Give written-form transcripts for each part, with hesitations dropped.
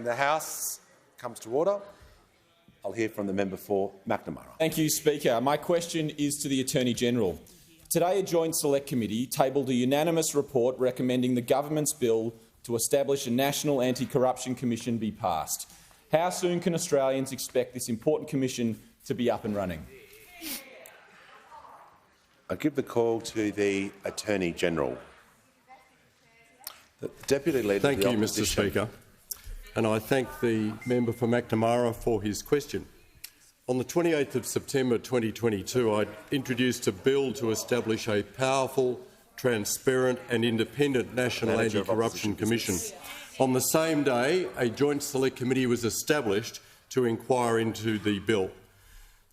When the House comes to order, I'll hear from the member for McNamara. Thank you, Speaker. My question is to the Attorney-General. Today, a Joint Select Committee tabled a unanimous report recommending the government's bill to establish a National Anti-Corruption Commission be passed. How soon can Australians expect this important commission to be up and running? I give the call to the Attorney-General. The Deputy Leader Thank of the you, Opposition. Mr Speaker, and I thank the member for McNamara for his question. On the 28th of September 2022, I introduced a bill to establish a powerful, transparent and independent National Anti-Corruption Commission. On the same day, a Joint Select Committee was established to inquire into the bill.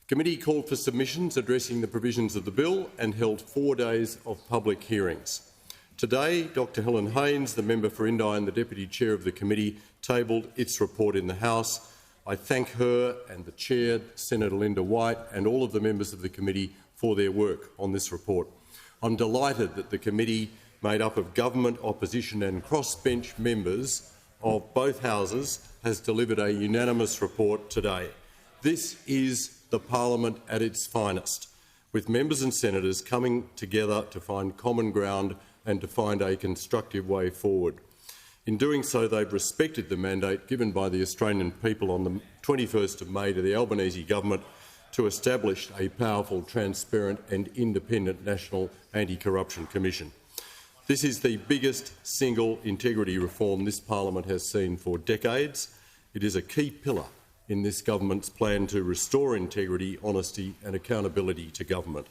The committee called for submissions addressing the provisions of the bill and held 4 days of public hearings. Today, Dr Helen Haines, the member for Indi and the Deputy Chair of the committee, tabled its report in the House. I thank her and the Chair, Senator Linda White, and all of the members of the committee for their work on this report. I'm delighted that the committee, made up of government, opposition and crossbench members of both houses, has delivered a unanimous report today. This is the parliament at its finest, with members and senators coming together to find common ground and to find a constructive way forward. In doing so, they've respected the mandate given by the Australian people on the 21st of May to the Albanese government to establish a powerful, transparent and independent National Anti-Corruption Commission. This is the biggest single integrity reform this parliament has seen for decades. It is a key pillar in this government's plan to restore integrity, honesty and accountability to government.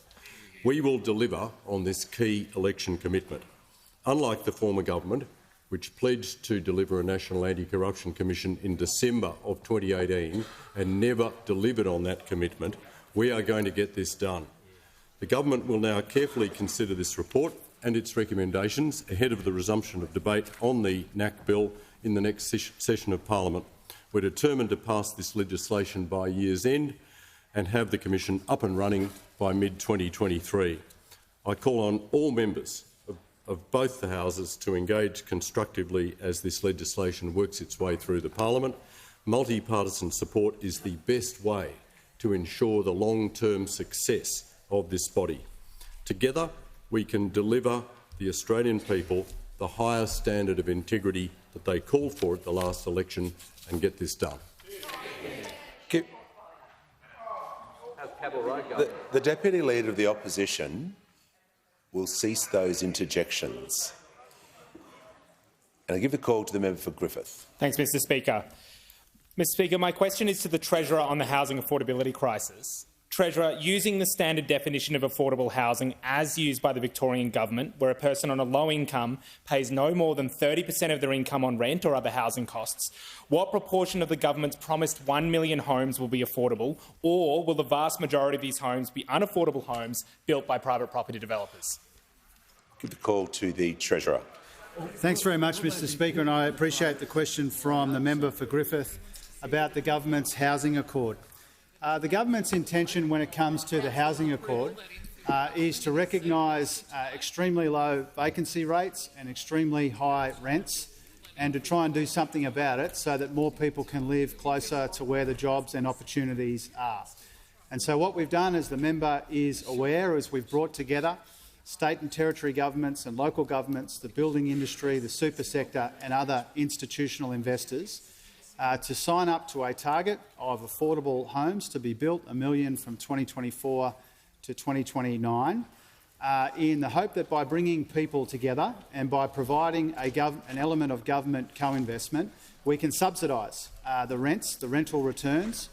We will deliver on this key election commitment. Unlike the former government, which pledged to deliver a National Anti-Corruption Commission in December of 2018 and never delivered on that commitment, we are going to get this done. The government will now carefully consider this report and its recommendations ahead of the resumption of debate on the NACC bill in the next session of parliament. We're determined to pass this legislation by year's end and have the Commission up and running by mid-2023. I call on all members of both the houses to engage constructively as this legislation works its way through the parliament. Multipartisan support is the best way to ensure the long-term success of this body. Together, we can deliver the Australian people the highest standard of integrity that they called for at the last election and get this done. The Deputy Leader of the Opposition will cease those interjections. And I give the call to the member for Griffith. Thanks, Mr Speaker. Mr Speaker, my question is to the Treasurer on the housing affordability crisis. Treasurer, using the standard definition of affordable housing as used by the Victorian Government, where a person on a low income pays no more than 30% of their income on rent or other housing costs, what proportion of the government's promised 1 million homes will be affordable, or will the vast majority of these homes be unaffordable homes built by private property developers? Give the call to the Treasurer. Thanks very much, Mr Speaker, and I appreciate the question from the member for Griffith about the government's housing accord. The government's intention when it comes to the housing accord is to recognise extremely low vacancy rates and extremely high rents, and to try and do something about it so that more people can live closer to where the jobs and opportunities are. And so what we've done, as the member is aware, is we've brought together state and territory governments and local governments, the building industry, the super sector and other institutional investors to sign up to a target of affordable homes to be built, 1 million from 2024 to 2029, in the hope that by bringing people together and by providing an element of government co-investment, we can subsidise the rents, the rental returns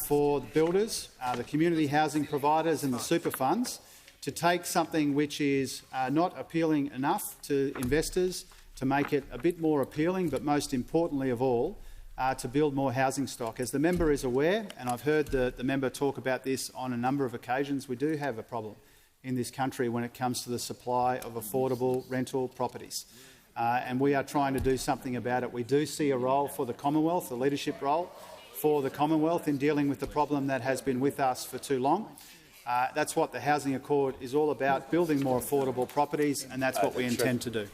for the builders, the community housing providers and the super funds to take something which is not appealing enough to investors, to make it a bit more appealing, but most importantly of all, to build more housing stock. As the member is aware, and I've heard the member talk about this on a number of occasions, we do have a problem in this country when it comes to the supply of affordable rental properties. And we are trying to do something about it. We do see a role for the Commonwealth, a leadership role for the Commonwealth in dealing with the problem that has been with us for too long. That's what the Housing Accord is all about, building more affordable properties, and that's what we intend to do.